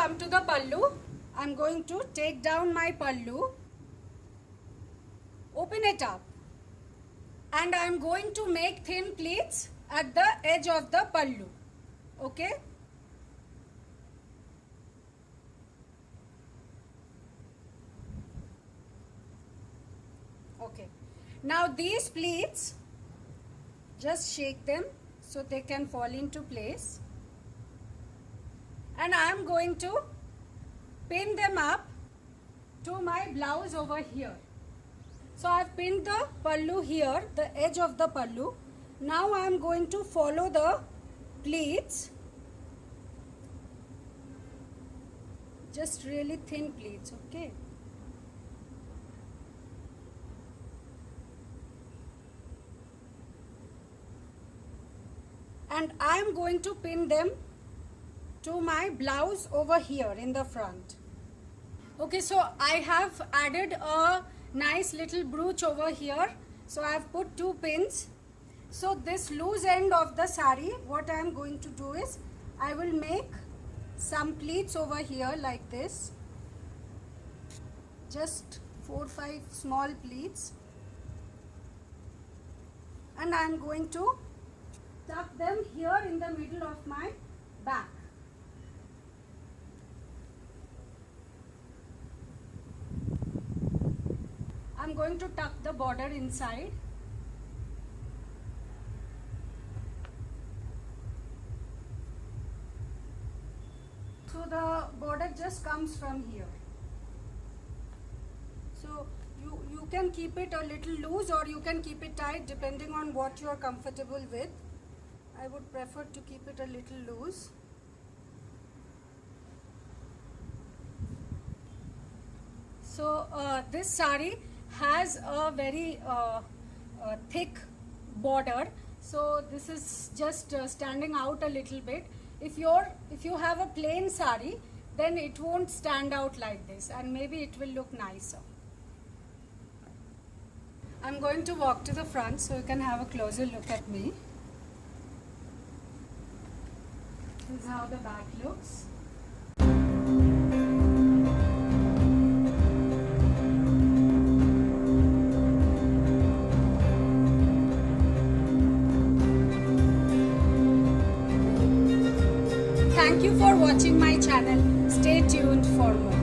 come to the pallu. I'm going to take down my pallu, open it up, and I'm going to make thin pleats at the edge of the pallu. Okay? Okay. Now these pleats, just shake them so they can fall into place. And I am going to pin them up to my blouse over here. So I have pinned the pallu here, the edge of the pallu. Now I am going to follow the pleats, just really thin pleats, okay? And I am going to pin them to my blouse over here in the front. Okay, so I have added a nice little brooch over here. So I have put 2 pins. So this loose end of the saree, what I am going to do is, I will make some pleats over here like this. Just 4-5 small pleats. And I am going to tuck them here in the middle of my back. I'm going to tuck the border inside. So the border just comes from here. So you can keep it a little loose or you can keep it tight depending on what you are comfortable with. I would prefer to keep it a little loose. So this saree has a very thick border, so this is just standing out a little bit. If you have a plain saree, then it won't stand out like this, and maybe it will look nicer. I'm going to walk to the front so you can have a closer look at me. This is how the back looks. Thank you for watching my channel. Stay tuned for more.